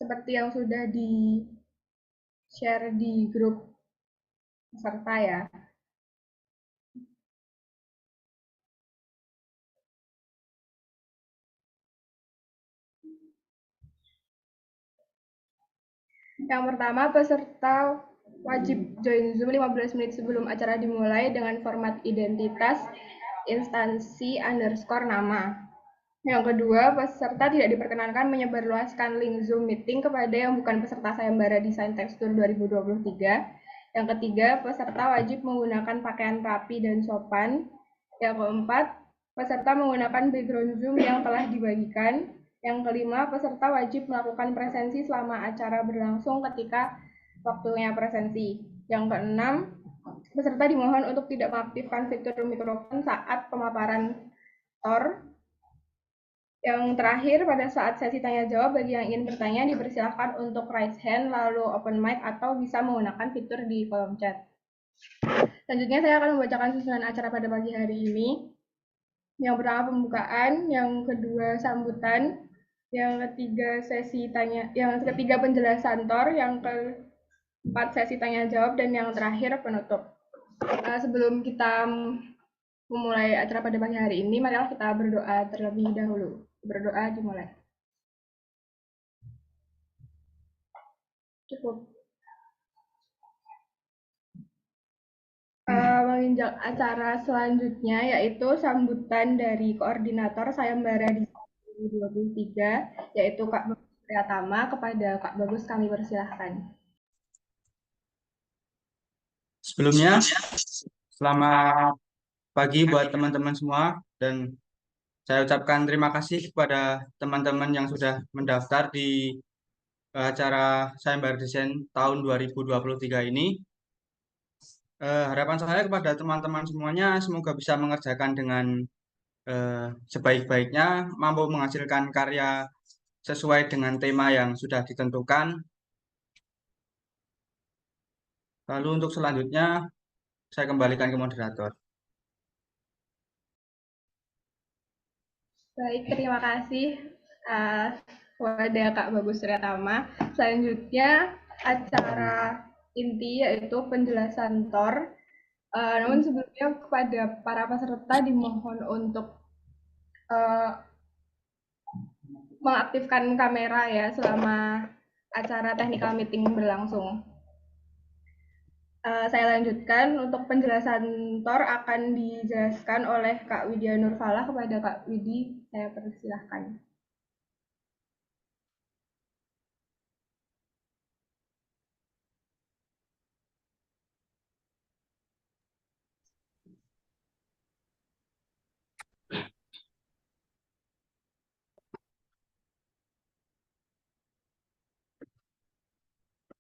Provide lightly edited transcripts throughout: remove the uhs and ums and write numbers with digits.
seperti yang sudah di-share di grup peserta ya. Yang pertama, peserta wajib join Zoom 15 menit sebelum acara dimulai dengan format identitas instansi underscore nama. Yang kedua, peserta tidak diperkenankan menyebarluaskan link Zoom meeting kepada yang bukan peserta sayembara desain tekstur 2023. Yang ketiga, peserta wajib menggunakan pakaian rapi dan sopan. Yang keempat, peserta menggunakan background Zoom yang telah dibagikan. Yang kelima, peserta wajib melakukan presensi selama acara berlangsung ketika waktunya presensi. Yang keenam, peserta dimohon untuk tidak mengaktifkan fitur mikrofon saat pemaparan TOR. Yang terakhir, pada saat sesi tanya jawab, bagi yang ingin bertanya dipersilahkan untuk raise hand, lalu open mic, atau bisa menggunakan fitur di kolom chat. Selanjutnya saya akan membacakan susunan acara pada pagi hari ini. Yang pertama pembukaan, yang kedua sambutan, yang ketiga sesi tanya, yang ketiga penjelasan TOR, yang keempat sesi tanya jawab, dan yang terakhir penutup. Sebelum kita memulai acara pada pagi hari ini, marilah kita berdoa terlebih dahulu. Berdoa dimulai. Cukup. Menginjak acara selanjutnya, yaitu sambutan dari koordinator sayembara di 2023, yaitu Kak Bagus Priyatama. Kepada Kak Bagus kami persilahkan. Sebelumnya, selamat pagi buat teman-teman semua, dan saya ucapkan terima kasih kepada teman-teman yang sudah mendaftar di acara sayembara desain tahun 2023 ini. Harapan saya kepada teman-teman semuanya semoga bisa mengerjakan dengan sebaik-baiknya, mampu menghasilkan karya sesuai dengan tema yang sudah ditentukan. Lalu untuk selanjutnya, saya kembalikan ke moderator. Baik, terima kasih kepada Kak Bagus Priyatama. Selanjutnya acara inti yaitu penjelasan TOR. Namun sebelumnya kepada para peserta dimohon untuk mengaktifkan kamera ya selama acara technical meeting berlangsung. Saya lanjutkan, untuk penjelasan TOR akan dijelaskan oleh Kak Widya Nurfalah. Kepada Kak Widi, saya persilahkan.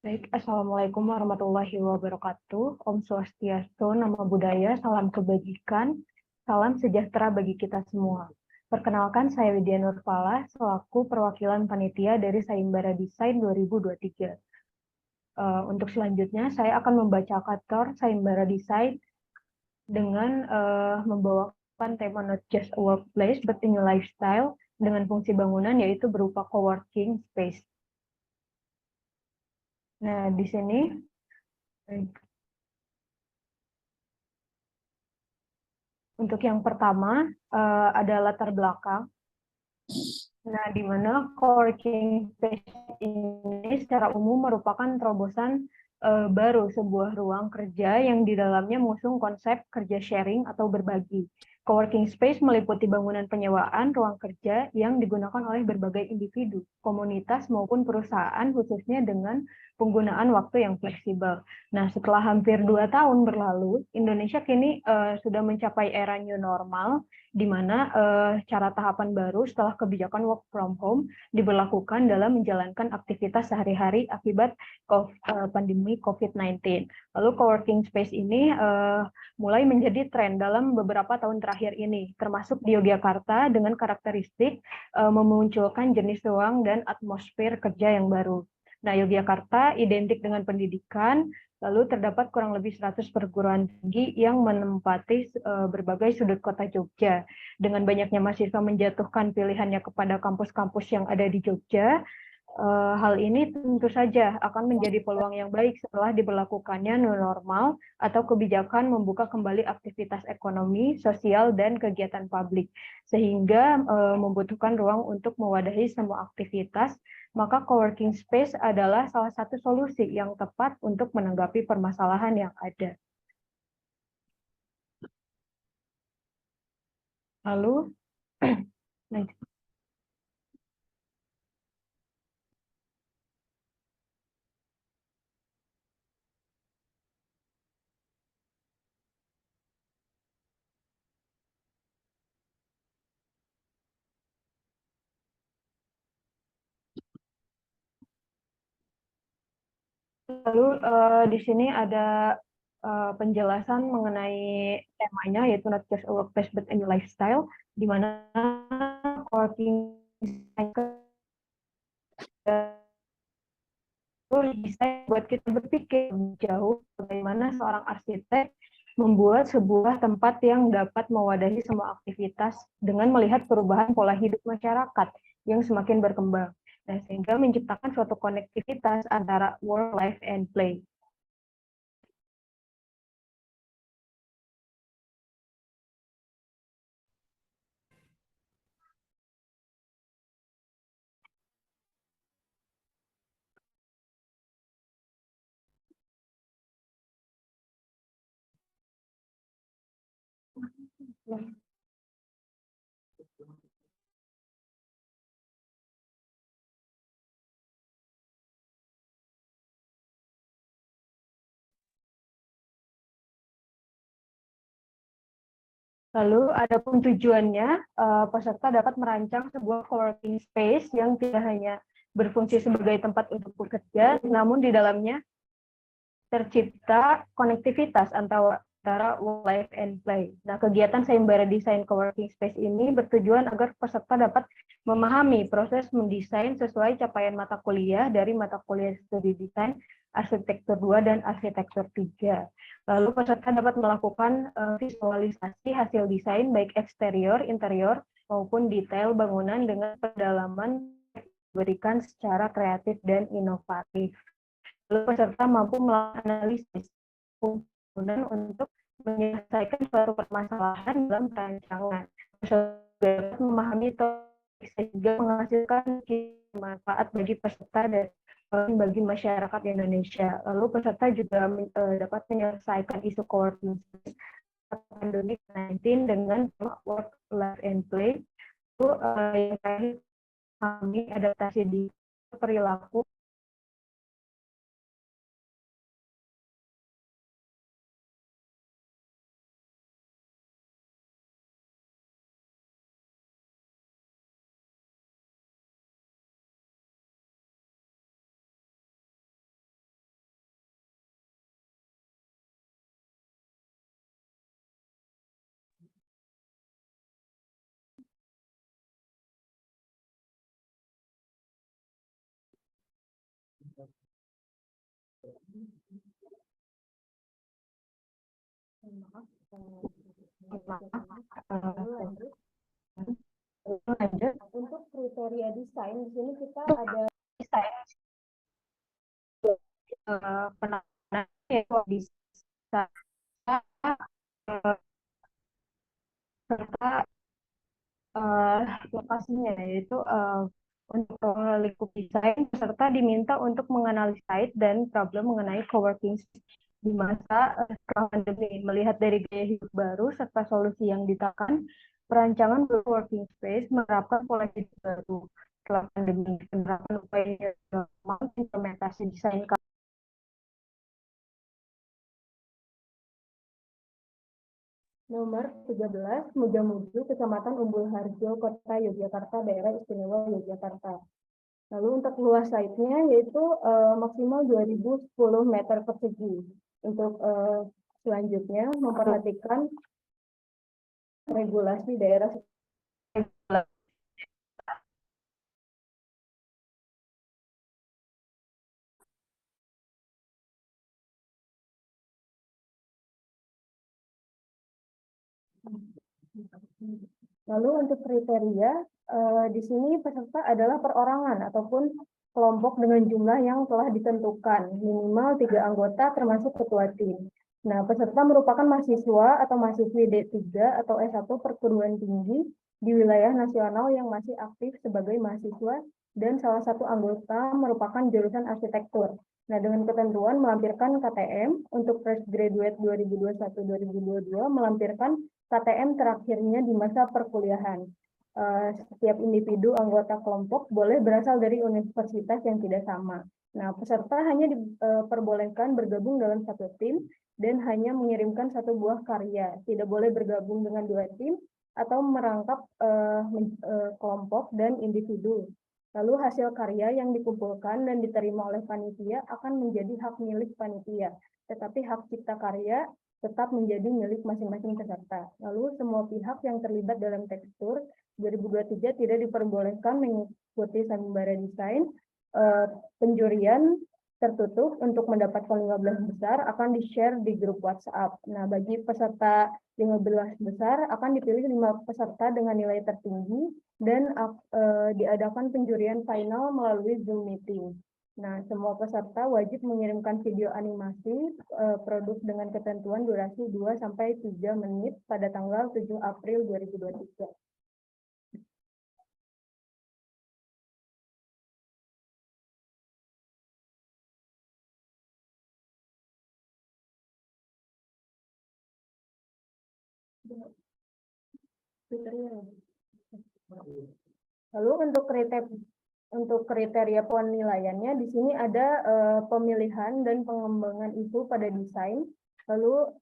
Baik, Assalamualaikum warahmatullahi wabarakatuh. Om Swastiastu, Namo Buddhaya, salam kebajikan, salam sejahtera bagi kita semua. Perkenalkan, saya Widya Nurfalah, selaku perwakilan panitia dari Sayembara Desain 2023. Untuk selanjutnya, saya akan membacakan TOR Sayembara Desain dengan membawakan tema Not Just a Workplace, but a New Lifestyle, dengan fungsi bangunan yaitu berupa coworking space. Nah, di sini untuk yang pertama ada latar belakang. Nah, di mana coworking space ini secara umum merupakan terobosan baru sebuah ruang kerja yang di dalamnya mengusung konsep kerja sharing atau berbagi. Coworking space meliputi bangunan penyewaan ruang kerja yang digunakan oleh berbagai individu, komunitas maupun perusahaan, khususnya dengan penggunaan waktu yang fleksibel. Nah, setelah hampir 2 tahun berlalu, Indonesia kini sudah mencapai era new normal, di mana cara tahapan baru setelah kebijakan work from home diberlakukan dalam menjalankan aktivitas sehari-hari akibat pandemi COVID-19. Lalu coworking space ini mulai menjadi tren dalam beberapa tahun terakhir ini, termasuk di Yogyakarta dengan karakteristik memunculkan jenis ruang dan atmosfer kerja yang baru. Nah, Yogyakarta identik dengan pendidikan, lalu terdapat kurang lebih 100 perguruan tinggi yang menempati berbagai sudut kota Jogja. Dengan banyaknya mahasiswa menjatuhkan pilihannya kepada kampus-kampus yang ada di Jogja, Hal ini tentu saja akan menjadi peluang yang baik setelah diberlakukannya new normal atau kebijakan membuka kembali aktivitas ekonomi, sosial, dan kegiatan publik, sehingga membutuhkan ruang untuk mewadahi semua aktivitas. Maka coworking space adalah salah satu solusi yang tepat untuk menanggapi permasalahan yang ada. Lalu, di sini ada penjelasan mengenai temanya, yaitu not just a workplace but a lifestyle, di mana coworking desain buat kita berpikir jauh bagaimana seorang arsitek membuat sebuah tempat yang dapat mewadahi semua aktivitas dengan melihat perubahan pola hidup masyarakat yang semakin berkembang, dan sehingga menciptakan suatu konektivitas antara work, life, and play. Lalu, adapun tujuannya, peserta dapat merancang sebuah coworking space yang tidak hanya berfungsi sebagai tempat untuk bekerja, namun di dalamnya tercipta konektivitas antara work, life, and play. Nah, kegiatan sayembara desain coworking space ini bertujuan agar peserta dapat memahami proses mendesain sesuai capaian mata kuliah dari mata kuliah studi desain, arsitektur 2, dan arsitektur 3. Lalu peserta dapat melakukan visualisasi hasil desain baik eksterior, interior, maupun detail bangunan dengan pendalaman diberikan secara kreatif dan inovatif. Lalu peserta mampu melakukan analisis bangunan untuk menyelesaikan suatu permasalahan dalam perancangan. Peserta dapat memahami bisa juga menghasilkan manfaat bagi peserta dan bagi masyarakat Indonesia. Lalu peserta juga dapat menyelesaikan isu coworking space pandemi 19 dengan work, life, and play. Lalu yang terakhir, kami adaptasi di perilaku. Lanjut untuk kriteria desain, di sini kita ada desain penanganan yaitu bisa serta lokasinya, yaitu untuk lingkup desain, peserta diminta untuk menganalisis site dan problem mengenai coworking space di masa setelah pandemi. Melihat dari gaya hidup baru serta solusi yang ditawarkan, perancangan coworking space menerapkan pola hidup baru setelah pandemi, penerapan upaya normal, implementasi desain. Nomor 13, Mujamuju, Kecamatan Umbul Harjo, Kota Yogyakarta, Daerah Istimewa Yogyakarta. Lalu untuk luas site-nya yaitu maksimal 2010 meter persegi. Untuk selanjutnya memperhatikan regulasi daerah. Lalu untuk kriteria di sini peserta adalah perorangan ataupun kelompok dengan jumlah yang telah ditentukan, minimal 3 anggota termasuk ketua tim. Nah, peserta merupakan mahasiswa atau mahasiswi D3 atau S1 perguruan tinggi di wilayah nasional yang masih aktif sebagai mahasiswa dan salah satu anggota merupakan jurusan arsitektur. Nah, dengan ketentuan melampirkan KTM untuk fresh graduate 2021-2022 melampirkan KTM terakhirnya di masa perkuliahan. Setiap individu anggota kelompok boleh berasal dari universitas yang tidak sama. Nah, peserta hanya diperbolehkan bergabung dalam satu tim dan hanya mengirimkan satu buah karya. Tidak boleh bergabung dengan 2 tim atau merangkap kelompok dan individu. Lalu hasil karya yang dikumpulkan dan diterima oleh panitia akan menjadi hak milik panitia, tetapi hak cipta karya tetap menjadi milik masing-masing peserta. Lalu semua pihak yang terlibat dalam tekstur 2023 tidak diperbolehkan mengikuti sayembara desain. Penjurian tertutup untuk mendapatkan 15 besar akan di-share di grup WhatsApp. Nah, bagi peserta 15 besar akan dipilih 5 peserta dengan nilai tertinggi dan diadakan penjurian final melalui Zoom meeting. Nah, semua peserta wajib mengirimkan video animasi produk dengan ketentuan durasi 2-3 menit pada tanggal 7 April 2023. Lalu untuk kriteria penilaiannya di sini ada pemilihan dan pengembangan isu pada desain, lalu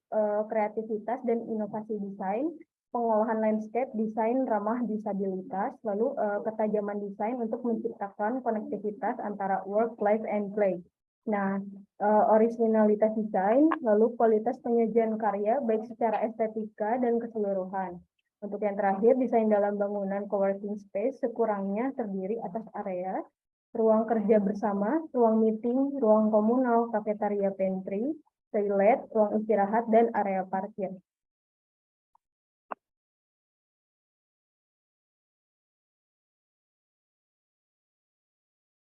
kreativitas dan inovasi desain, pengolahan landscape, desain ramah disabilitas, lalu ketajaman desain untuk menciptakan konektivitas antara work, life, and play. Nah, originalitas desain, lalu kualitas penyajian karya baik secara estetika dan keseluruhan. Untuk yang terakhir, desain dalam bangunan coworking space sekurangnya terdiri atas area, ruang kerja bersama, ruang meeting, ruang komunal, kafetaria pantry, toilet, ruang istirahat, dan area parkir.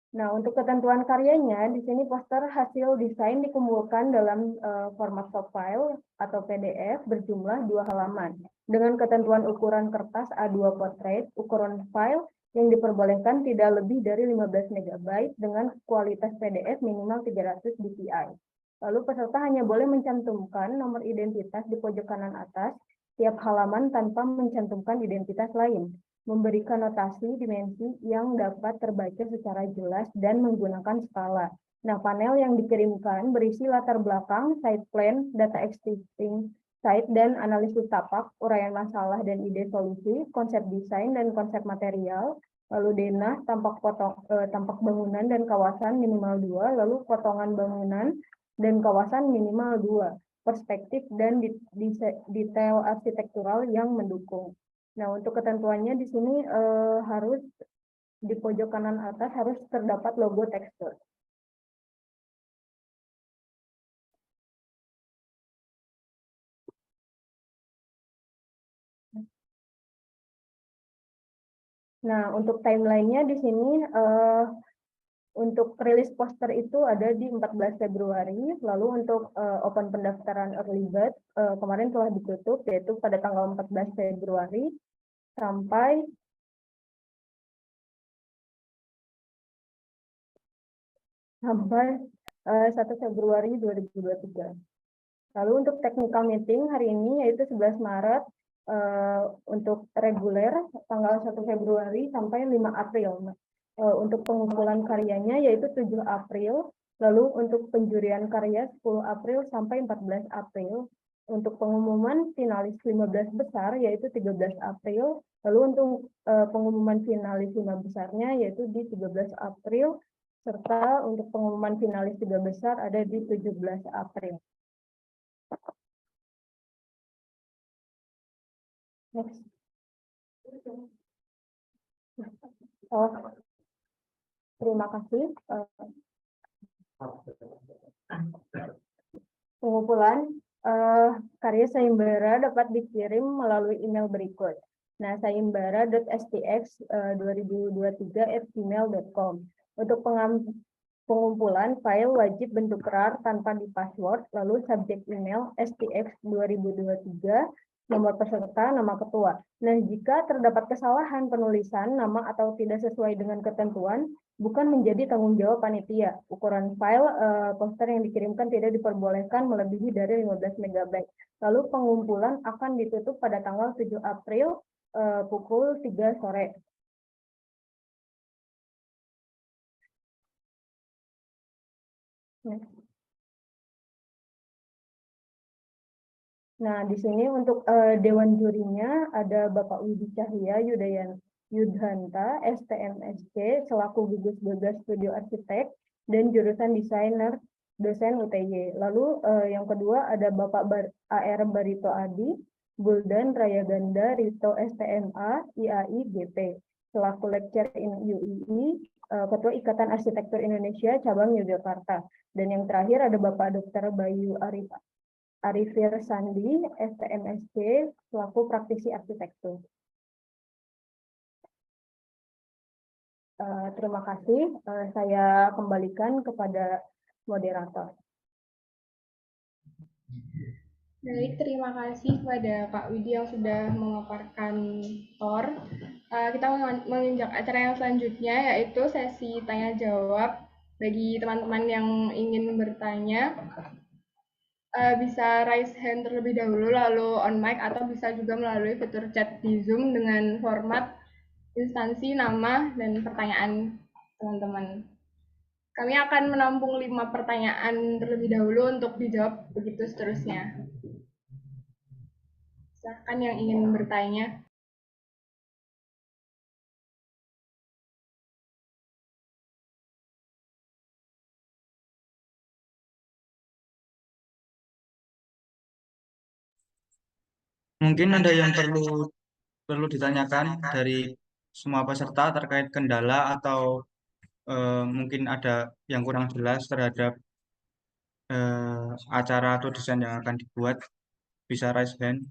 Nah, untuk ketentuan karyanya, di sini poster hasil desain dikumpulkan dalam format soft file atau PDF berjumlah 2 halaman. Dengan ketentuan ukuran kertas A2 portrait, ukuran file yang diperbolehkan tidak lebih dari 15 MB dengan kualitas PDF minimal 300 dpi. Lalu peserta hanya boleh mencantumkan nomor identitas di pojok kanan atas tiap halaman tanpa mencantumkan identitas lain. Memberikan notasi dimensi yang dapat terbaca secara jelas dan menggunakan skala. Nah, panel yang dikirimkan berisi latar belakang, site plan, data existing site, dan analisis tapak, uraian masalah dan ide solusi, konsep desain dan konsep material, lalu denah, tampak bangunan dan kawasan minimal 2, lalu potongan bangunan dan kawasan minimal 2, perspektif dan detail arsitektural yang mendukung. Nah, untuk ketentuannya di sini harus di pojok kanan atas harus terdapat logo tekstur. Nah, untuk timeline-nya di sini untuk rilis poster itu ada di 14 Februari, lalu untuk open pendaftaran early bird kemarin telah ditutup yaitu pada tanggal 14 Februari sampai 1 Februari 2023. Lalu untuk technical meeting hari ini yaitu 11 Maret untuk reguler tanggal 1 Februari sampai 5 April. Untuk pengumpulan karyanya yaitu 7 April, lalu untuk penjurian karya 10 April sampai 14 April. Untuk pengumuman finalis 15 besar yaitu 13 April, lalu untuk pengumuman finalis 5 besarnya yaitu di 13 April, serta untuk pengumuman finalis 3 besar ada di 17 April. Next. Terima kasih. Pengumpulan karya sayembara dapat dikirim melalui email berikut. Nah, sayembara.stx2023@gmail.com. Untuk pengumpulan file wajib bentuk RAR tanpa di password, lalu subjek email STX 2023, nomor peserta, nama ketua. Nah, jika terdapat kesalahan penulisan nama atau tidak sesuai dengan ketentuan, bukan menjadi tanggung jawab panitia. Ukuran file poster yang dikirimkan tidak diperbolehkan melebihi dari 15 MB. Lalu pengumpulan akan ditutup pada tanggal 7 April pukul 3 sore. Nah, di sini untuk Dewan Jurinya ada Bapak Widi Cahya Yudhanta, STMSC, selaku gugus tugas Studio Arsitek, dan jurusan Desainer dosen UTY. Lalu yang kedua ada Bapak AR Barito Adi, Buldan Rayaganda Rito STMA, IAI GP, selaku lecturer in UII, Ketua Ikatan Arsitektur Indonesia, Cabang Yogyakarta. Dan yang terakhir ada Bapak Dr. Bayu Arifir Sandi, STMSC, selaku praktisi arsitektur. Terima kasih. Saya kembalikan kepada moderator. Baik, terima kasih kepada Pak Widi yang sudah memaparkan TOR. Kita menginjak acara yang selanjutnya, yaitu sesi tanya-jawab. Bagi teman-teman yang ingin bertanya, bisa raise hand terlebih dahulu, lalu on mic, atau bisa juga melalui fitur chat di Zoom dengan format instansi, nama, dan pertanyaan teman-teman. Kami akan menampung 5 pertanyaan terlebih dahulu untuk dijawab, begitu seterusnya. Silakan yang ingin bertanya. Mungkin ada yang perlu ditanyakan dari semua peserta terkait kendala atau mungkin ada yang kurang jelas terhadap acara atau desain yang akan dibuat, bisa raise hand.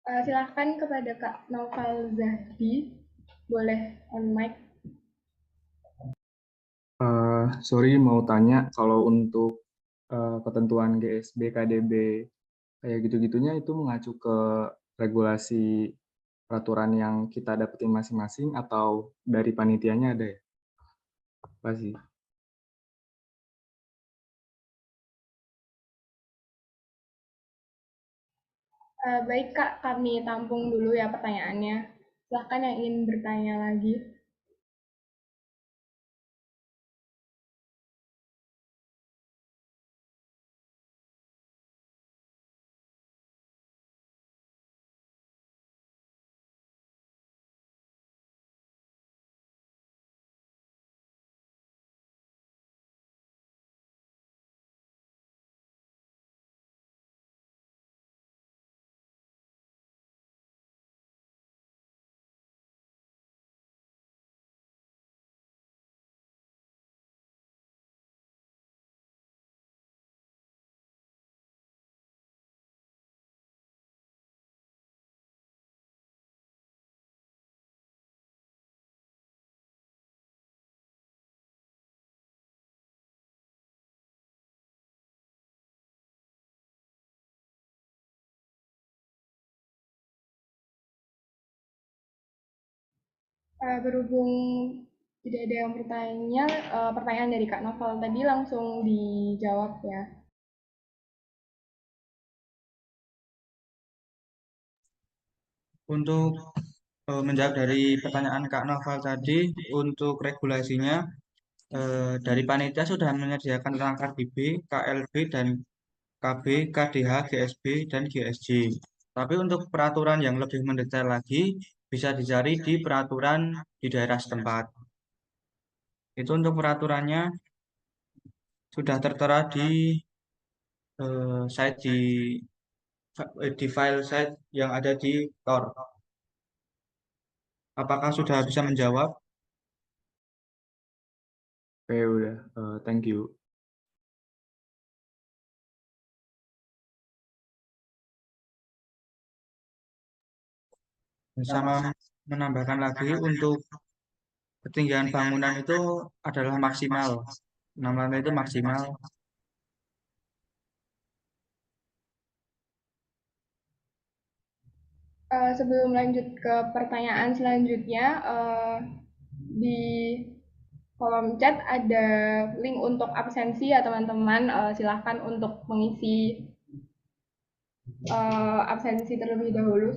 Silahkan kepada Kak Naufal Zahdi, boleh on mic. Sorry, mau tanya kalau untuk ketentuan GSB, KDB, kayak gitu-gitunya itu mengacu ke regulasi peraturan yang kita dapetin masing-masing atau dari panitianya ada ya? Apa sih? Baik Kak, kami tampung dulu ya pertanyaannya. Silahkan yang ingin bertanya lagi. Berhubung tidak ada yang bertanya, pertanyaan dari Kak Novel tadi langsung dijawab ya. Untuk menjawab dari pertanyaan Kak Noval tadi, untuk regulasinya dari panitia sudah menyediakan tentang KDB, KLB, dan KB, KDH, GSB, dan GSJ. Tapi untuk peraturan yang lebih mendetail lagi, bisa dicari di peraturan di daerah setempat. Itu untuk peraturannya sudah tertera di site di file site yang ada di TOR. Apakah sudah bisa menjawab? Oke, udah. Thank you. Sama menambahkan lagi untuk ketinggian bangunan itu adalah maksimal. Namanya itu maksimal. Sebelum lanjut ke pertanyaan selanjutnya, di kolom chat ada link untuk absensi ya teman-teman. Silahkan untuk mengisi absensi terlebih dahulu.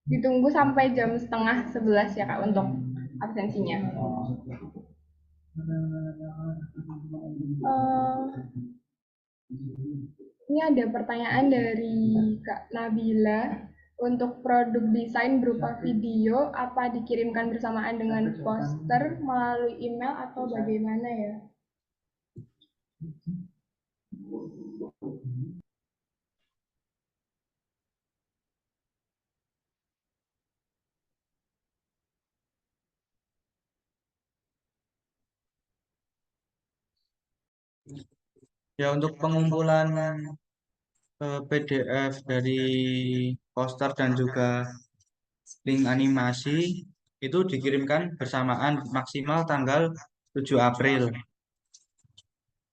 Ditunggu sampai jam setengah 11 ya Kak untuk absensinya. Ini ada pertanyaan dari Kak Nabila. Untuk produk desain berupa video, apa dikirimkan bersamaan dengan poster melalui email atau bagaimana ya? Ya untuk pengumpulan PDF dari poster dan juga link animasi itu dikirimkan bersamaan maksimal tanggal 7 April.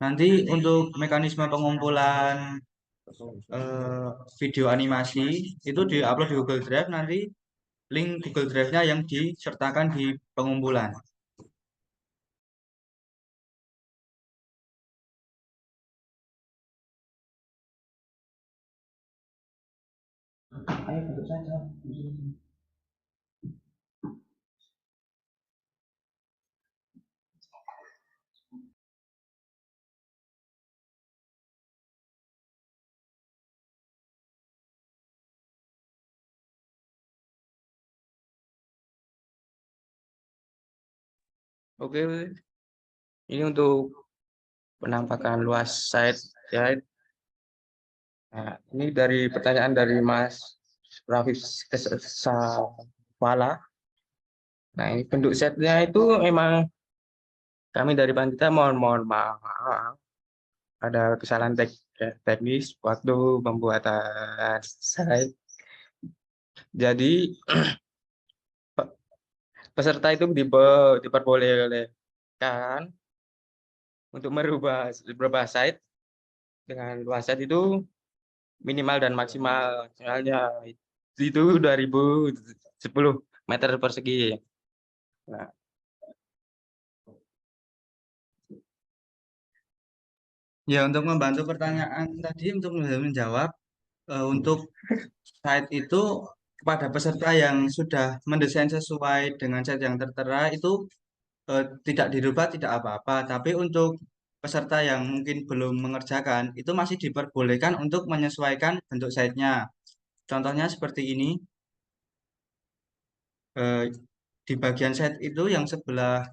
Nanti untuk mekanisme pengumpulan video animasi itu diupload di Google Drive, nanti link Google Drive-nya yang disertakan di pengumpulan. Ayo duduk saja. Oke, ini untuk penampakan luas site ya. Nah, ini dari pertanyaan dari Mas Rafif Safala. Nah, ini bentuk setnya itu memang kami dari Panitia mohon maaf ada kesalahan teknis waktu pembuatan site. Jadi peserta itu diperbolehkan untuk merubah site dengan luas site itu minimal dan maksimal. Misalnya itu 2010 meter persegi. Nah, Ya untuk membantu pertanyaan tadi untuk menjawab untuk site itu kepada peserta yang sudah mendesain sesuai dengan site yang tertera itu tidak dirubah tidak apa-apa, tapi untuk peserta yang mungkin belum mengerjakan itu masih diperbolehkan untuk menyesuaikan bentuk site-nya. Contohnya seperti ini, eh, di bagian site itu yang sebelah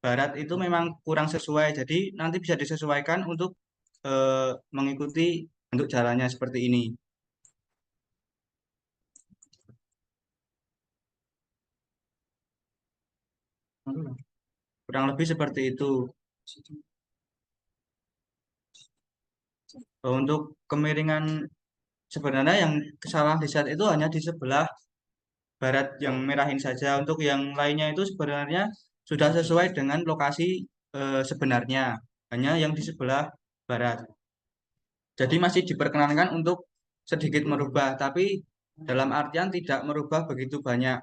barat itu memang kurang sesuai, jadi nanti bisa disesuaikan untuk mengikuti bentuk jalannya seperti ini. Kurang lebih seperti itu. Untuk kemiringan sebenarnya yang kesalahan di saat itu hanya di sebelah barat yang merahin saja. Untuk yang lainnya itu sebenarnya sudah sesuai dengan lokasi sebenarnya, hanya yang di sebelah barat. Jadi masih diperkenankan untuk sedikit merubah, tapi dalam artian tidak merubah begitu banyak.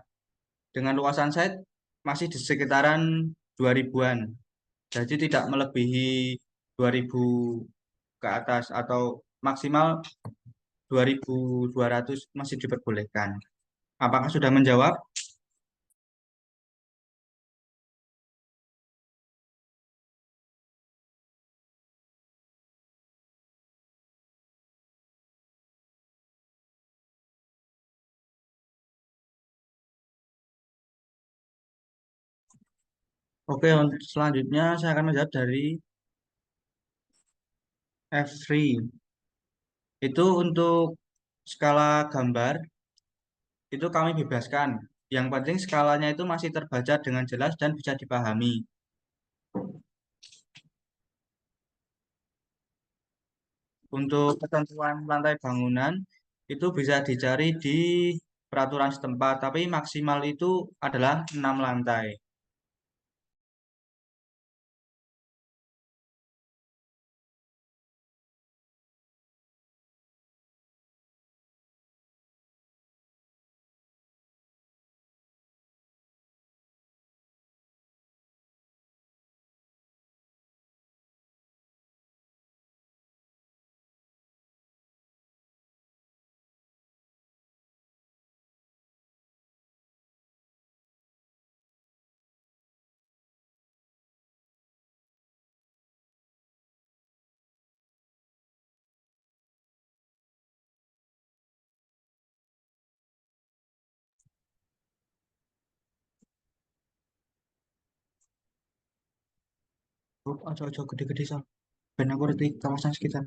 Dengan luasan site masih di sekitaran 2000-an. Jadi tidak melebihi 2000 ke atas atau maksimal 2200 masih diperbolehkan. Apakah sudah menjawab? Oke, untuk selanjutnya saya akan menjawab dari F3. Itu untuk skala gambar itu kami bebaskan. Yang penting skalanya itu masih terbaca dengan jelas dan bisa dipahami. Untuk ketentuan lantai bangunan itu bisa dicari di peraturan setempat, tapi maksimal itu adalah 6 lantai. Oh, ojo gede-gede soal. Ben aku ngerti kawasan sekitar.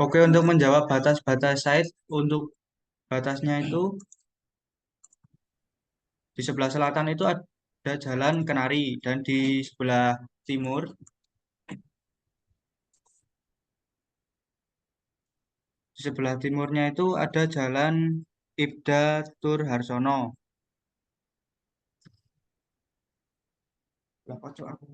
Oke, untuk menjawab batas-batas site, untuk batasnya itu di sebelah selatan itu ada jalan Kenari dan di sebelah timur, di sebelah timurnya itu ada jalan Ibda Tur Harsono. Lah, kocok aku.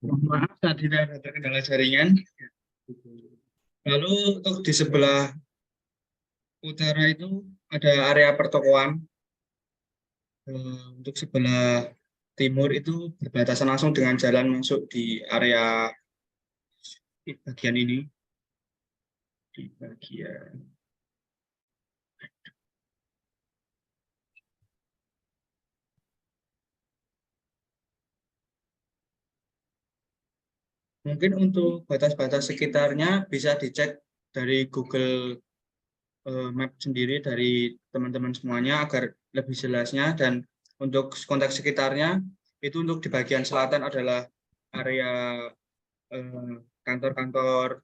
Mohon maaf tadi ada terkendala jaringan. Lalu untuk di sebelah utara itu ada area pertokoan. Untuk sebelah timur itu berbatasan langsung dengan jalan masuk di area bagian ini. Di bagian mungkin untuk batas-batas sekitarnya bisa dicek dari Google Map sendiri dari teman-teman semuanya agar lebih jelasnya. Dan untuk konteks sekitarnya itu untuk di bagian selatan adalah area kantor-kantor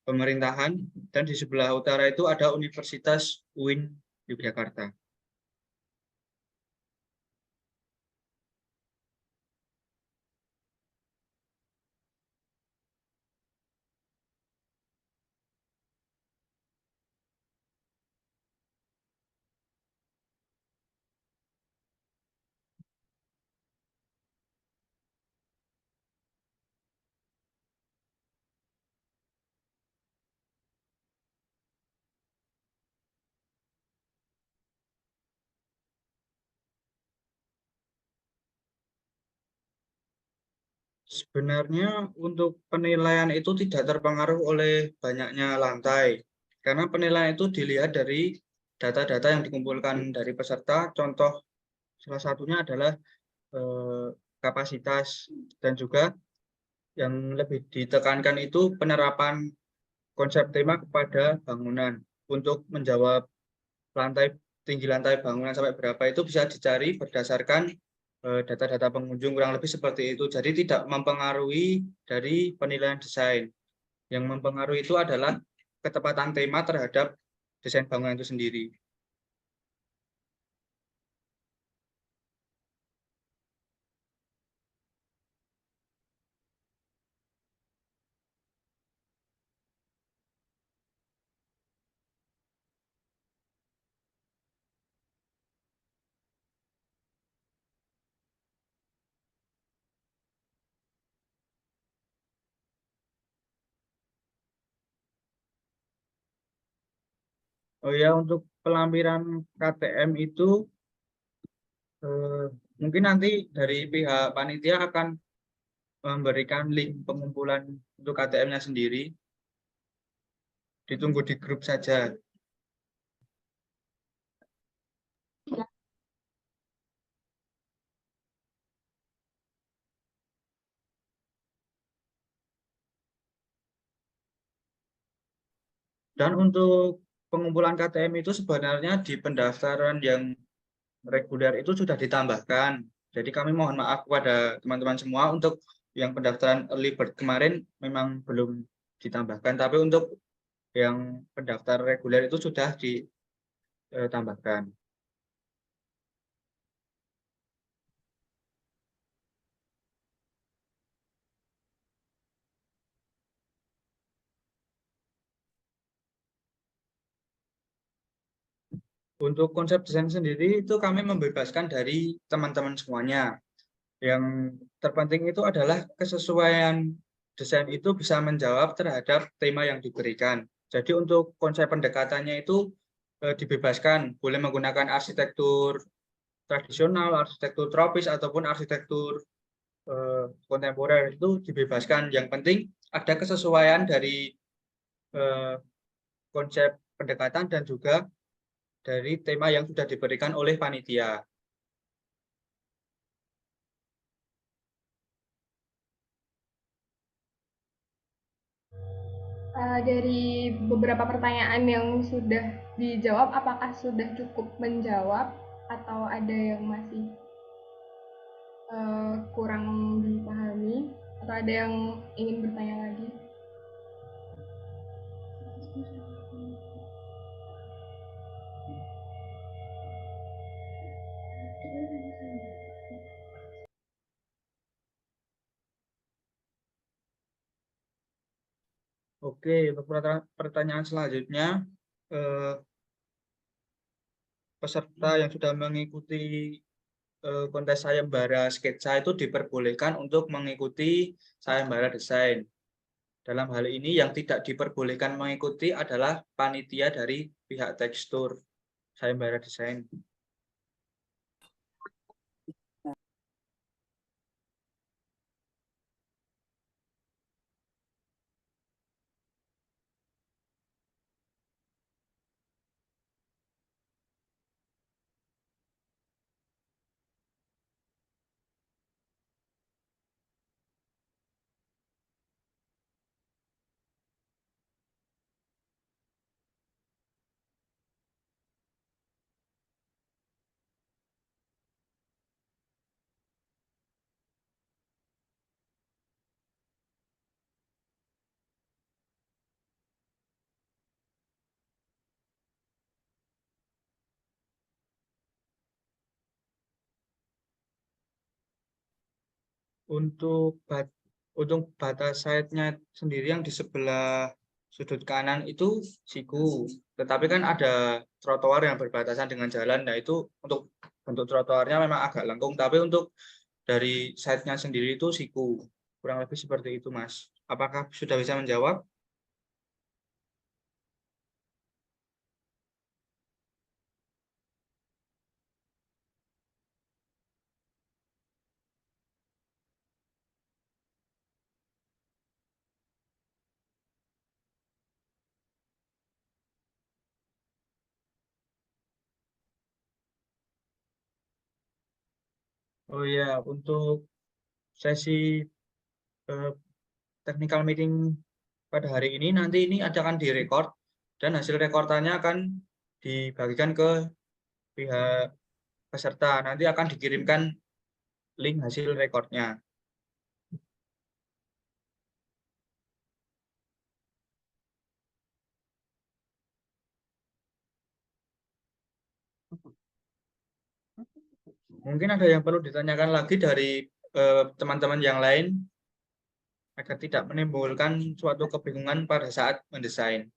pemerintahan, dan di sebelah utara itu ada Universitas UIN Yogyakarta. Sebenarnya untuk penilaian itu tidak terpengaruh oleh banyaknya lantai, karena penilaian itu dilihat dari data-data yang dikumpulkan dari peserta. Contoh salah satunya adalah kapasitas, dan juga yang lebih ditekankan itu penerapan konsep tema kepada bangunan. Untuk menjawab tinggi lantai bangunan sampai berapa itu bisa dicari berdasarkan data-data pengunjung, kurang lebih seperti itu. Jadi tidak mempengaruhi dari penilaian desain. Yang mempengaruhi itu adalah ketepatan tema terhadap desain bangunan itu sendiri. Oh ya, untuk pelampiran KTM itu mungkin nanti dari pihak panitia akan memberikan link pengumpulan untuk KTM-nya sendiri. Ditunggu di grup saja. Dan untuk pengumpulan KTM itu sebenarnya di pendaftaran yang reguler itu sudah ditambahkan. Jadi kami mohon maaf kepada teman-teman semua untuk yang pendaftaran early bird kemarin memang belum ditambahkan, tapi untuk yang pendaftar reguler itu sudah ditambahkan. Untuk konsep desain sendiri itu kami membebaskan dari teman-teman semuanya. Yang terpenting itu adalah kesesuaian desain itu bisa menjawab terhadap tema yang diberikan. Jadi untuk konsep pendekatannya itu dibebaskan, boleh menggunakan arsitektur tradisional, arsitektur tropis, ataupun arsitektur kontemporer, itu dibebaskan. Yang penting ada kesesuaian dari konsep pendekatan dan juga dari tema yang sudah diberikan oleh panitia. Dari beberapa pertanyaan yang sudah dijawab, apakah sudah cukup menjawab atau ada yang masih kurang dipahami atau ada yang ingin bertanya lagi? Oke, untuk pertanyaan selanjutnya, peserta yang sudah mengikuti kontes sayembara sketsa itu diperbolehkan untuk mengikuti sayembara desain. Dalam hal ini yang tidak diperbolehkan mengikuti adalah panitia dari pihak tekstur sayembara desain. Untuk batas side-nya sendiri yang di sebelah sudut kanan itu siku. Tetapi kan ada trotoar yang berbatasan dengan jalan. Nah, itu untuk bentuk trotoarnya memang agak lengkung. Tapi untuk dari side-nya sendiri itu siku. Kurang lebih seperti itu, Mas. Apakah sudah bisa menjawab? Oh ya, untuk sesi eh, technical meeting pada hari ini, nanti ini akan direkord dan hasil rekordannya akan dibagikan ke pihak peserta. Nanti akan dikirimkan link hasil rekornya. Mungkin ada yang perlu ditanyakan lagi dari teman-teman yang lain agar tidak menimbulkan suatu kebingungan pada saat mendesain.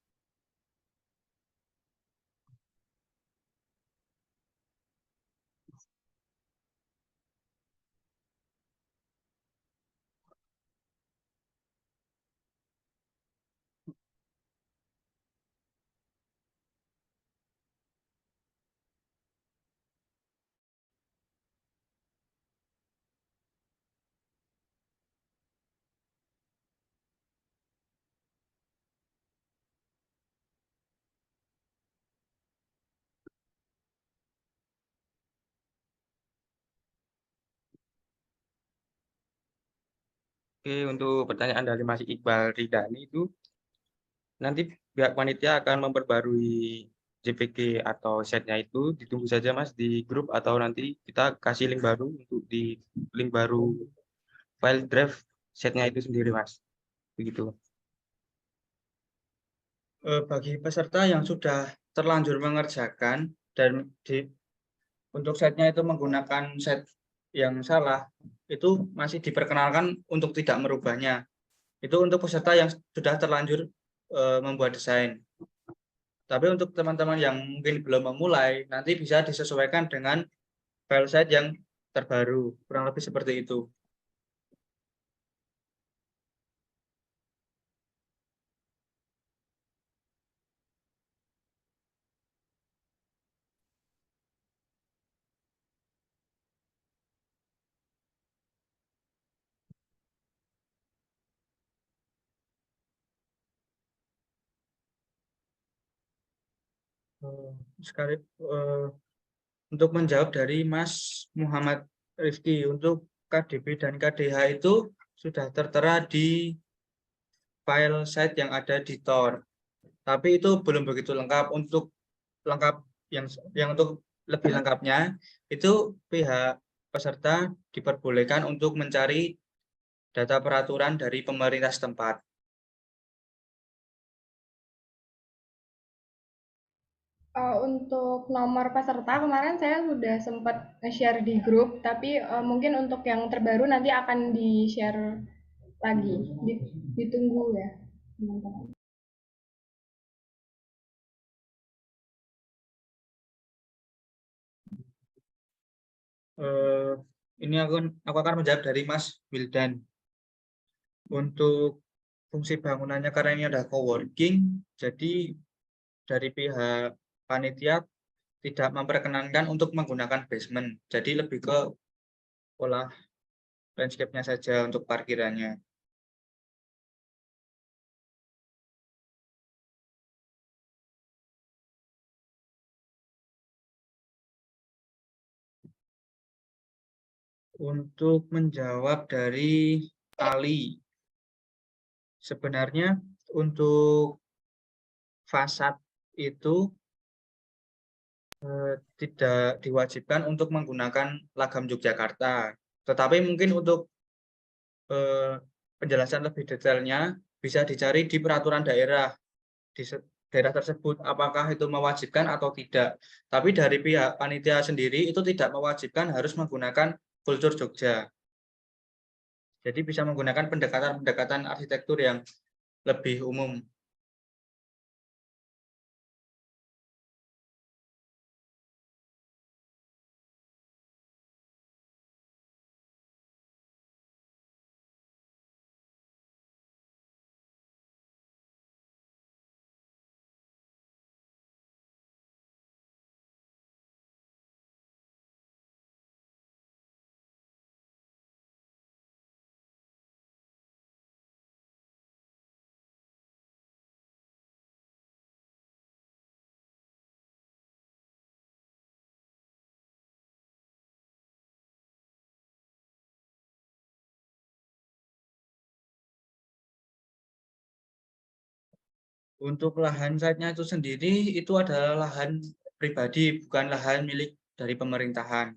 Oke, untuk pertanyaan dari Mas Iqbal Ridani itu, nanti pihak panitia akan memperbarui JPG atau setnya itu. Ditunggu saja Mas di grup atau nanti kita kasih link baru untuk di link baru file draft setnya itu sendiri Mas. Begitu. Bagi peserta yang sudah terlanjur mengerjakan dan untuk setnya itu menggunakan set yang salah, itu masih diperkenalkan untuk tidak merubahnya. Itu untuk peserta yang sudah terlanjur membuat desain. Tapi untuk teman-teman yang mungkin belum memulai, nanti bisa disesuaikan dengan file set yang terbaru. Kurang lebih seperti itu. Sekali untuk menjawab dari Mas Muhammad Rifki, untuk KDB dan KDH itu sudah tertera di file site yang ada di Tor. Tapi itu belum begitu lengkap. Untuk lengkap yang untuk lebih lengkapnya itu pihak peserta diperbolehkan untuk mencari data peraturan dari pemerintah setempat. Untuk nomor peserta kemarin saya sudah sempat nge-share di grup, tapi mungkin untuk yang terbaru nanti akan di-share lagi. Ditunggu ya, teman-teman. Ini aku akan menjawab dari Mas Wildan. Untuk fungsi bangunannya karena ini ada coworking, jadi dari pihak panitia tidak memperkenankan untuk menggunakan basement. Jadi lebih ke olah landscape-nya saja untuk parkirannya. Untuk menjawab dari Ali, sebenarnya untuk fasad itu tidak diwajibkan untuk menggunakan lagam Yogyakarta. Tetapi mungkin untuk penjelasan lebih detailnya bisa dicari di peraturan daerah di daerah tersebut apakah itu mewajibkan atau tidak. Tapi dari pihak panitia sendiri itu tidak mewajibkan harus menggunakan kultur Jogja. Jadi bisa menggunakan pendekatan-pendekatan arsitektur yang lebih umum. Untuk lahan site-nya itu sendiri itu adalah lahan pribadi, bukan lahan milik dari pemerintahan.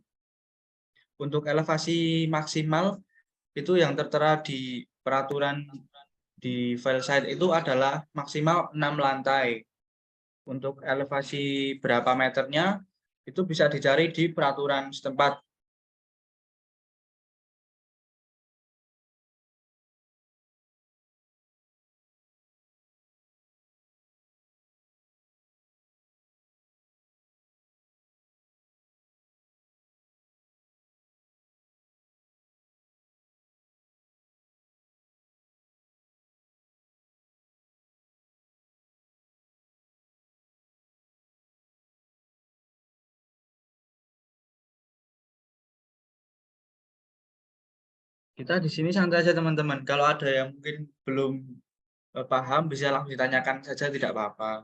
Untuk elevasi maksimal itu yang tertera di peraturan di file site itu adalah maksimal 6 lantai. Untuk elevasi berapa meternya itu bisa dicari di peraturan setempat. Kita di sini santai aja teman-teman. Kalau ada yang mungkin belum paham bisa langsung ditanyakan saja, tidak apa-apa.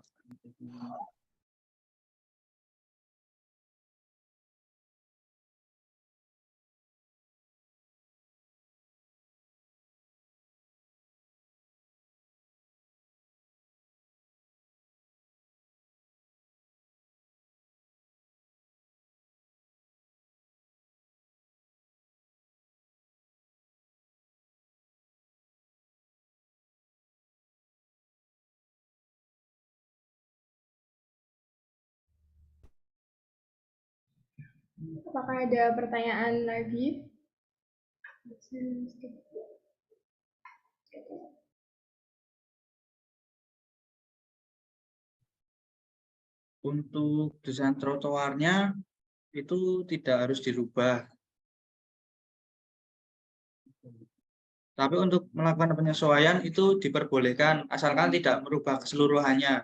Apakah ada pertanyaan lagi? Untuk desain trotoarnya itu tidak harus dirubah. Tapi untuk melakukan penyesuaian itu diperbolehkan asalkan tidak merubah keseluruhannya.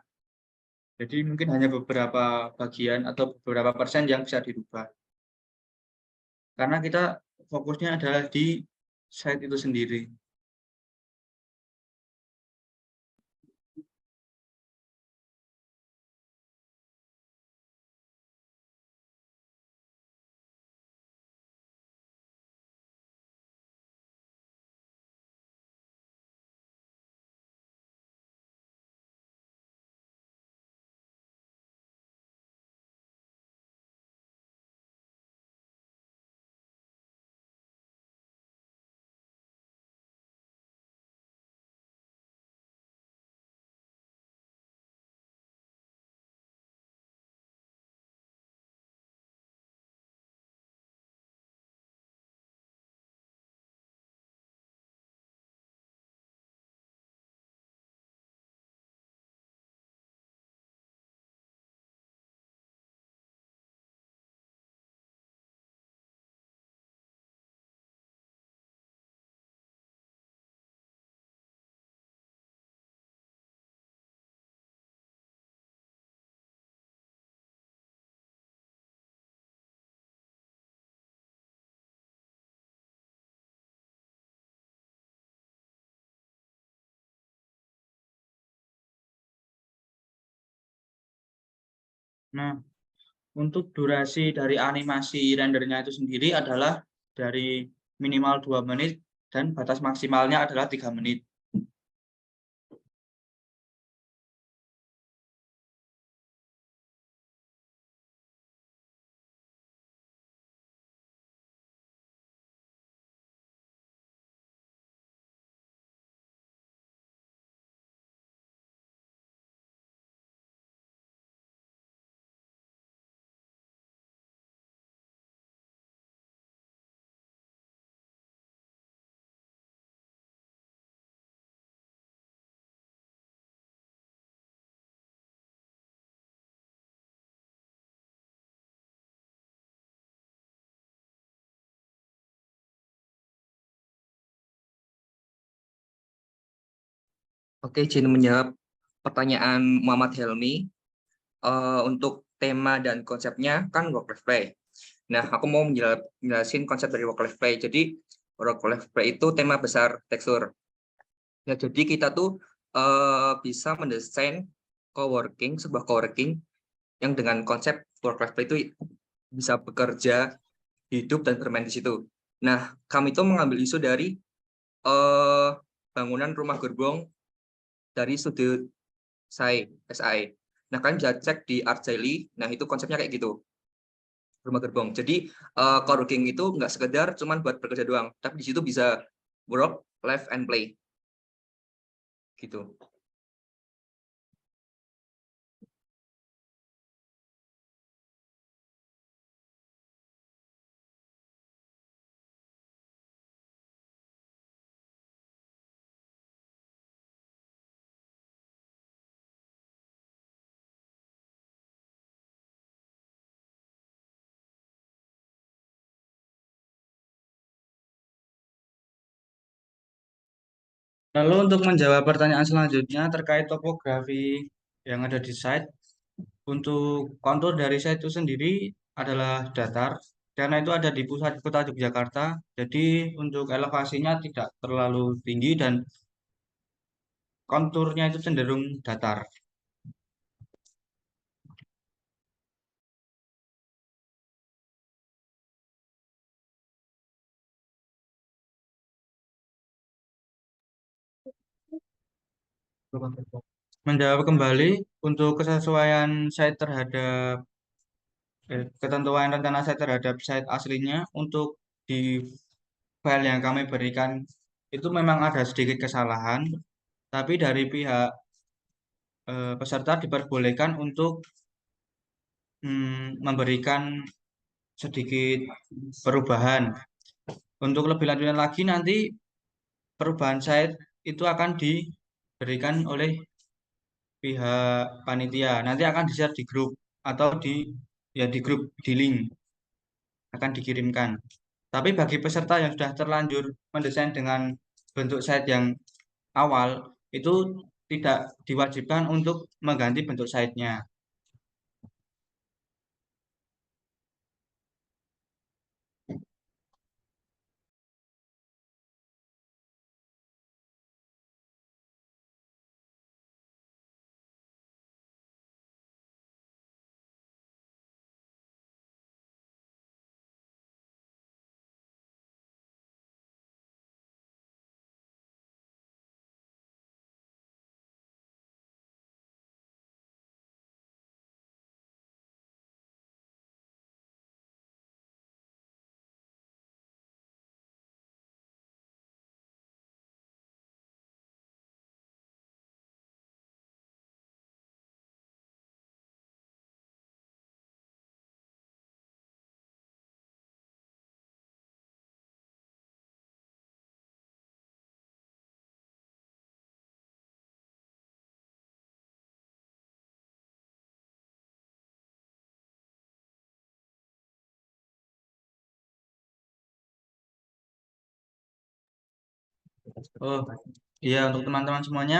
Jadi mungkin hanya beberapa bagian atau beberapa persen yang bisa dirubah. Karena kita fokusnya adalah di site itu sendiri. Nah, untuk durasi dari animasi rendernya itu sendiri adalah dari minimal 2 menit dan batas maksimalnya adalah 3 menit. Oke, izin menjawab pertanyaan Muhammad Helmi. Untuk tema dan konsepnya kan work life play. Nah, aku mau menjelasin konsep dari work life play. Jadi, work life play itu tema besar tekstur. Ya, jadi kita tuh bisa mendesain sebuah coworking yang dengan konsep work life play itu bisa bekerja, hidup, dan bermain di situ. Nah, kami itu mengambil isu dari bangunan rumah gerbong dari studio SAI. Nah, kalian bisa cek di Artzaili. Nah, itu konsepnya kayak gitu, rumah gerbong. Jadi, coworking itu nggak sekedar cuman buat bekerja doang, tapi di situ bisa work, live, and play. Gitu. Lalu untuk menjawab pertanyaan selanjutnya terkait topografi yang ada di site, untuk kontur dari site itu sendiri adalah datar, karena itu ada di pusat kota Yogyakarta, jadi untuk elevasinya tidak terlalu tinggi dan konturnya itu cenderung datar. Menjawab kembali untuk kesesuaian site terhadap ketentuan rencana site terhadap site aslinya, untuk di file yang kami berikan itu memang ada sedikit kesalahan, tapi dari pihak peserta diperbolehkan untuk memberikan sedikit perubahan. Untuk lebih lanjutnya lagi nanti perubahan site itu akan diberikan oleh pihak panitia. Nanti akan di-share di grup atau di grup di link akan dikirimkan. Tapi bagi peserta yang sudah terlanjur mendesain dengan bentuk site yang awal itu tidak diwajibkan untuk mengganti bentuk site-nya. Oh, iya untuk teman-teman semuanya,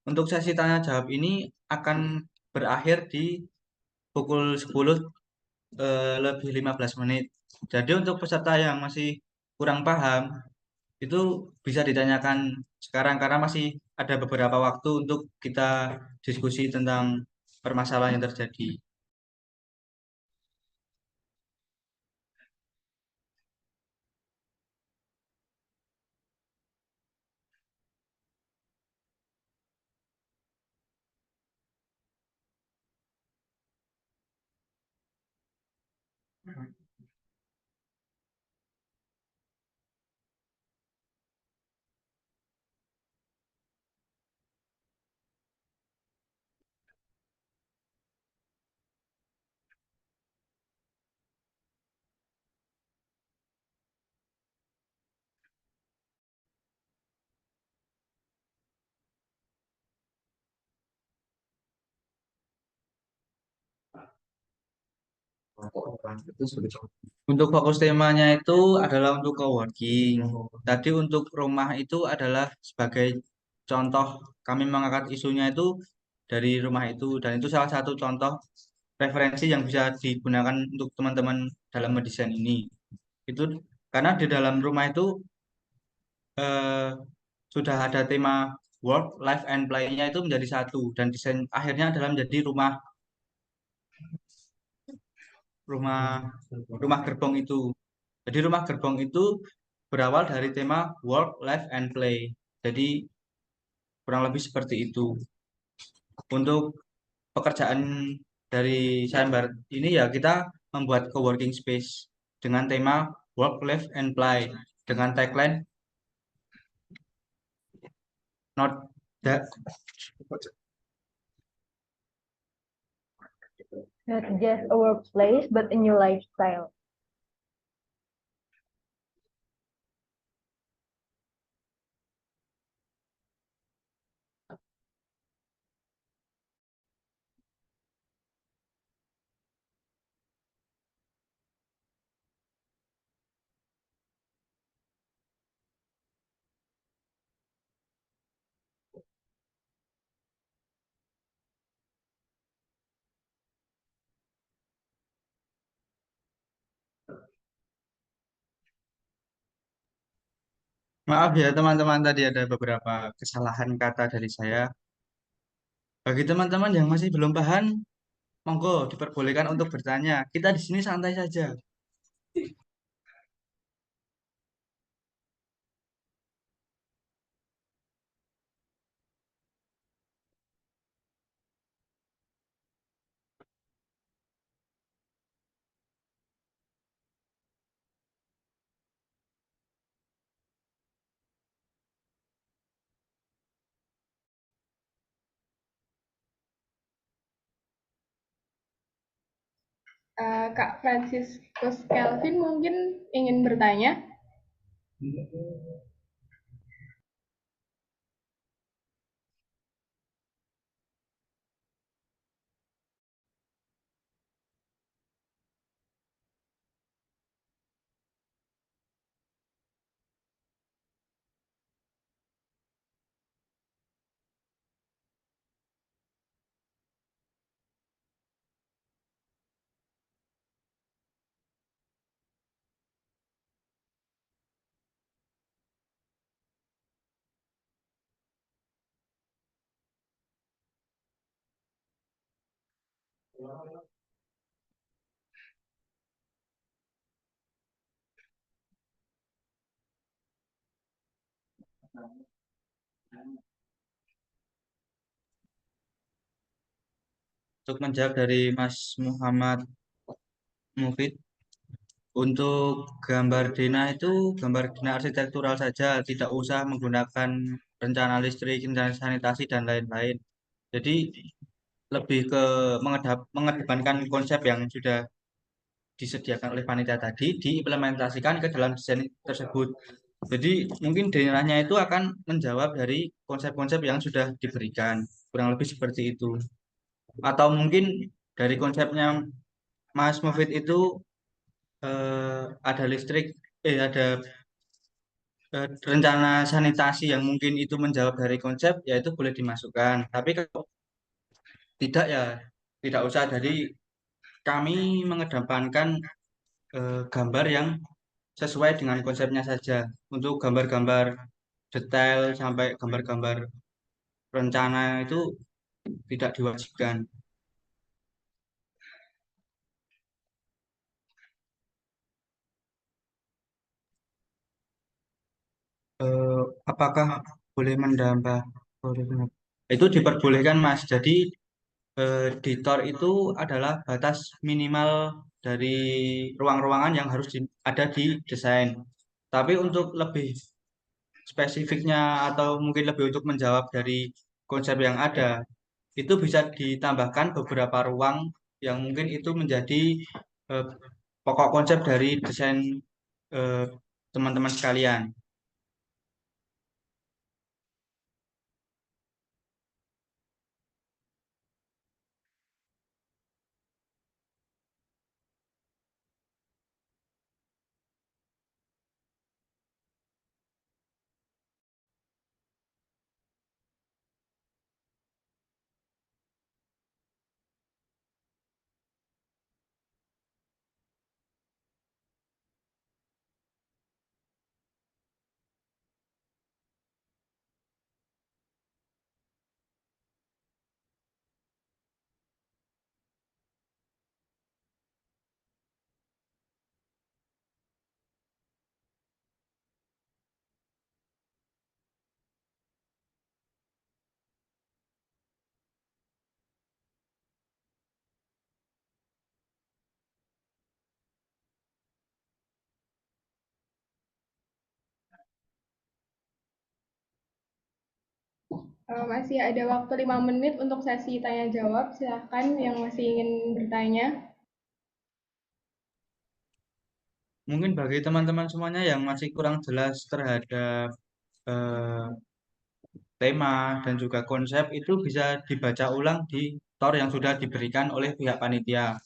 untuk sesi tanya jawab ini akan berakhir di pukul 10 lebih 15 menit. Jadi untuk peserta yang masih kurang paham, itu bisa ditanyakan sekarang karena masih ada beberapa waktu untuk kita diskusi tentang permasalahan yang terjadi. Untuk fokus temanya itu adalah untuk coworking. Tadi untuk rumah itu adalah sebagai contoh kami mengangkat isunya itu dari rumah itu dan itu salah satu contoh referensi yang bisa digunakan untuk teman-teman dalam mendesain ini. Itu karena di dalam rumah itu eh, sudah ada tema work, life, and play-nya itu menjadi satu dan desain akhirnya adalah menjadi rumah rumah rumah gerbong itu. Jadi rumah gerbong itu berawal dari tema work, life, and play. Jadi kurang lebih seperti itu. Untuk pekerjaan dari Sayembar ini ya kita membuat coworking space dengan tema work, life, and play dengan tagline not that Not just a workplace, but a new lifestyle. maaf ya teman-teman tadi ada beberapa kesalahan kata dari saya. Bagi teman-teman yang masih belum paham, monggo diperbolehkan untuk bertanya. Kita di sini santai saja. Kak Franciscus Kelvin mungkin ingin bertanya. Untuk menjawab dari Mas Muhammad Mufid, untuk gambar Dina itu gambar Dina arsitektural saja, tidak usah menggunakan rencana listrik, rencana sanitasi, dan lain-lain. Jadi lebih ke mengedepankan konsep yang sudah disediakan oleh panitia tadi, diimplementasikan ke dalam desain tersebut. Jadi mungkin daerahnya itu akan menjawab dari konsep-konsep yang sudah diberikan, kurang lebih seperti itu. Atau mungkin dari konsepnya Mas Mufid itu ada listrik, ada rencana sanitasi yang mungkin itu menjawab dari konsep, ya itu boleh dimasukkan. Tapi kalau tidak ya tidak usah. Jadi kami mengedepankan gambar yang sesuai dengan konsepnya saja. Untuk gambar-gambar detail sampai gambar-gambar rencana itu tidak diwajibkan. Eh, apakah boleh menambah? Itu diperbolehkan, Mas. Jadi di TOR itu adalah batas minimal dari ruang-ruangan yang harus ada di desain. Tapi untuk lebih spesifiknya atau mungkin lebih untuk menjawab dari konsep yang ada, itu bisa ditambahkan beberapa ruang yang mungkin itu menjadi eh, pokok konsep dari desain eh, teman-teman sekalian. Masih ada waktu 5 menit untuk sesi tanya jawab. Silakan yang masih ingin bertanya. Mungkin bagi teman-teman semuanya yang masih kurang jelas terhadap eh, tema dan juga konsep itu bisa dibaca ulang di TOR yang sudah diberikan oleh pihak panitia.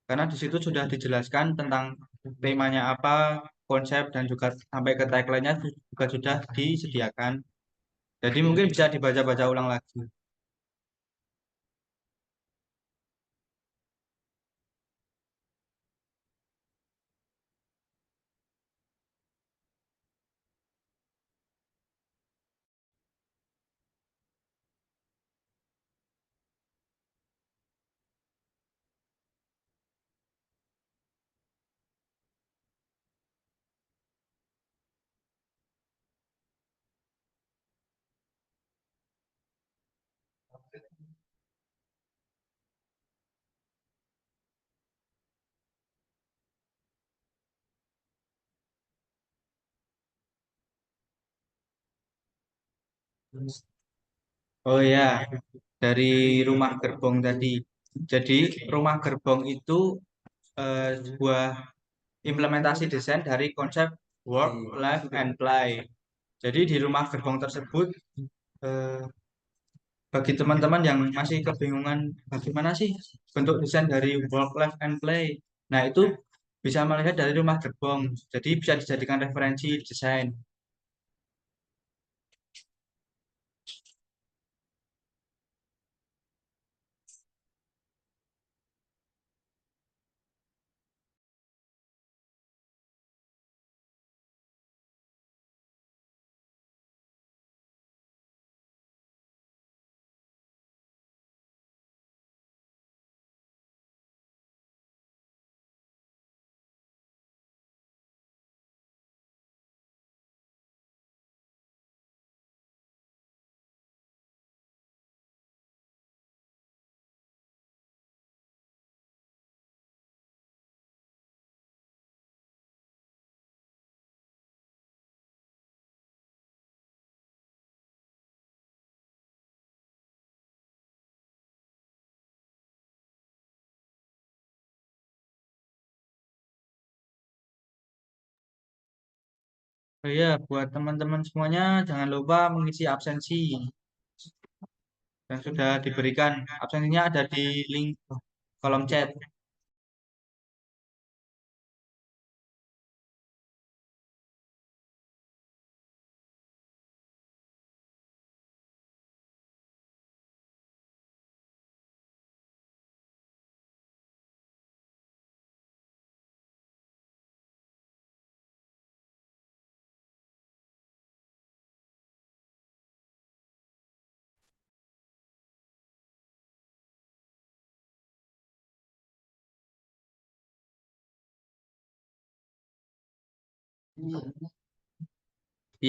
Karena di situ sudah dijelaskan tentang temanya apa, konsep dan juga sampai ke tagline-nya juga sudah disediakan. Jadi mungkin bisa dibaca-baca ulang lagi. Oh ya, dari rumah gerbong tadi. Jadi rumah gerbong itu sebuah implementasi desain dari konsep work, life, and play. Jadi di rumah gerbong tersebut, eh, bagi teman-teman yang masih kebingungan bagaimana sih bentuk desain dari work, life, and play, nah itu bisa melihat dari rumah gerbong. Jadi bisa dijadikan referensi desain. Oh iya, buat teman-teman semuanya jangan lupa mengisi absensi yang sudah diberikan. Absensinya ada di link kolom chat.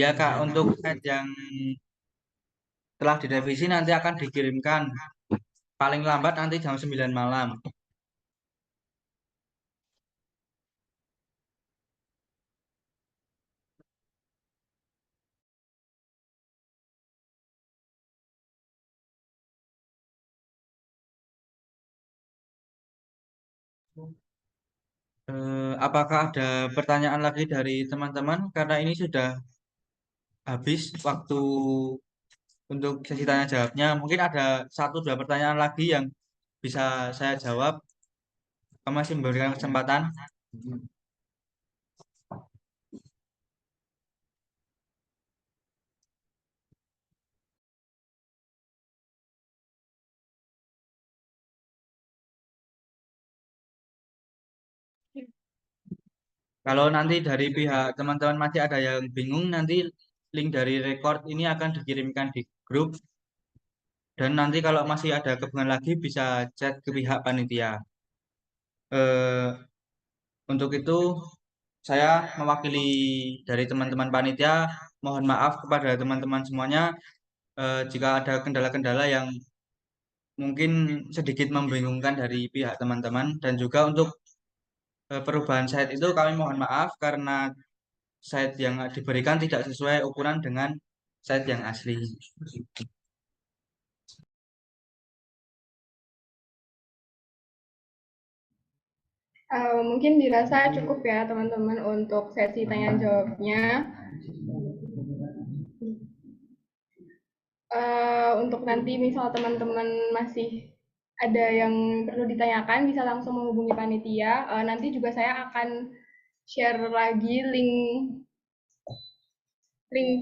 Ya Kak, untuk slide yang telah direvisi nanti akan dikirimkan paling lambat nanti jam 9 malam. Apakah ada pertanyaan lagi dari teman-teman? Karena ini sudah habis waktu untuk sesi tanya jawabnya. Mungkin ada satu dua pertanyaan lagi yang bisa saya jawab. Kamu masih memberikan kesempatan. Kalau nanti dari pihak teman-teman masih ada yang bingung, nanti link dari record ini akan dikirimkan di grup. Dan nanti kalau masih ada kebingungan lagi bisa chat ke pihak panitia. Eh, untuk itu saya mewakili dari teman-teman panitia, mohon maaf kepada teman-teman semuanya jika ada kendala-kendala yang mungkin sedikit membingungkan dari pihak teman-teman, dan juga untuk perubahan site itu kami mohon maaf karena site yang diberikan tidak sesuai ukuran dengan site yang asli. Mungkin dirasa cukup ya teman-teman untuk sesi tanya jawabnya. Untuk nanti misal teman-teman masih ada yang perlu ditanyakan bisa langsung menghubungi panitia. Nanti juga saya akan share lagi link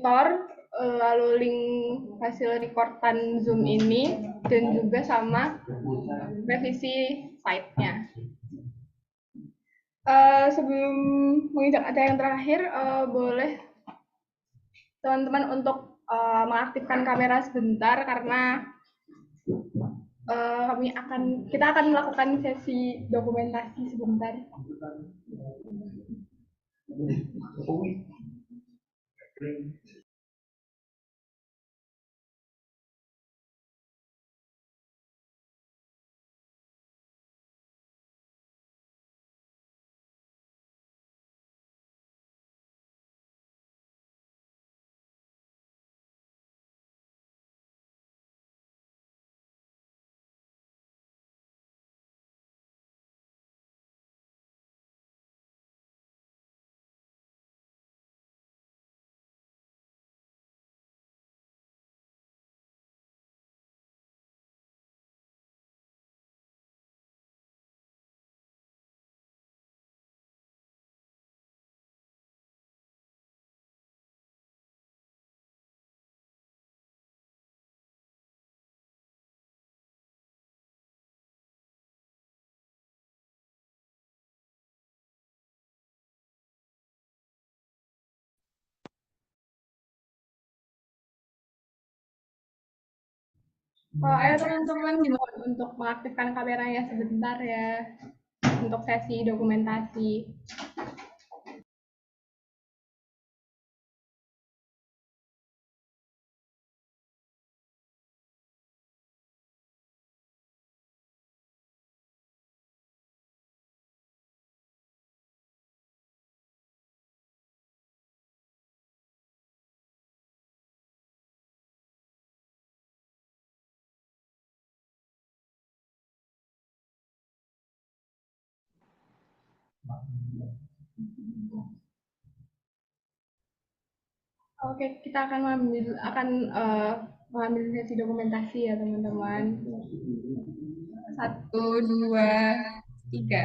Tor, lalu link hasil rekordan Zoom ini, dan juga sama revisi site-nya. Sebelum menginjak ada yang terakhir, boleh teman-teman untuk mengaktifkan kamera sebentar karena kita akan melakukan sesi dokumentasi sebentar. Oh, ayo teman-teman dimohon untuk mengaktifkan kameranya sebentar ya untuk sesi dokumentasi. Oke, kita akan mengambil sesi dokumentasi ya teman-teman. 1, 2, 3.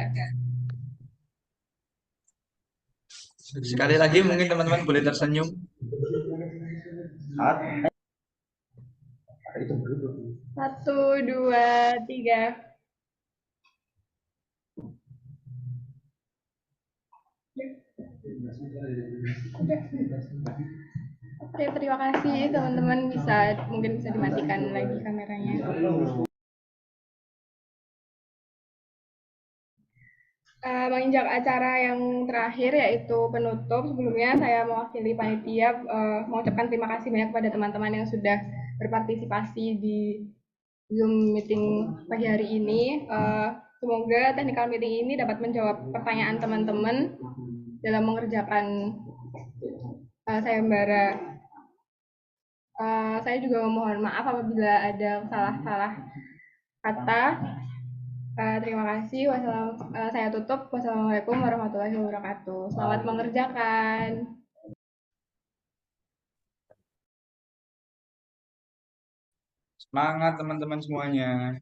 Sekali lagi mungkin teman-teman boleh tersenyum. 1, 2, 3. Oke, terima kasih teman-teman, mungkin bisa dimatikan lagi kameranya. Menginjak acara yang terakhir yaitu penutup, sebelumnya saya mewakili panitia mengucapkan terima kasih banyak kepada teman-teman yang sudah berpartisipasi di Zoom meeting pagi hari ini. Semoga technical meeting ini dapat menjawab pertanyaan teman-teman dalam mengerjakan sayembara. Saya juga memohon maaf apabila ada salah-salah kata. Terima kasih. Saya tutup. Wassalamualaikum warahmatullahi wabarakatuh. Selamat mengerjakan. Semangat teman-teman semuanya.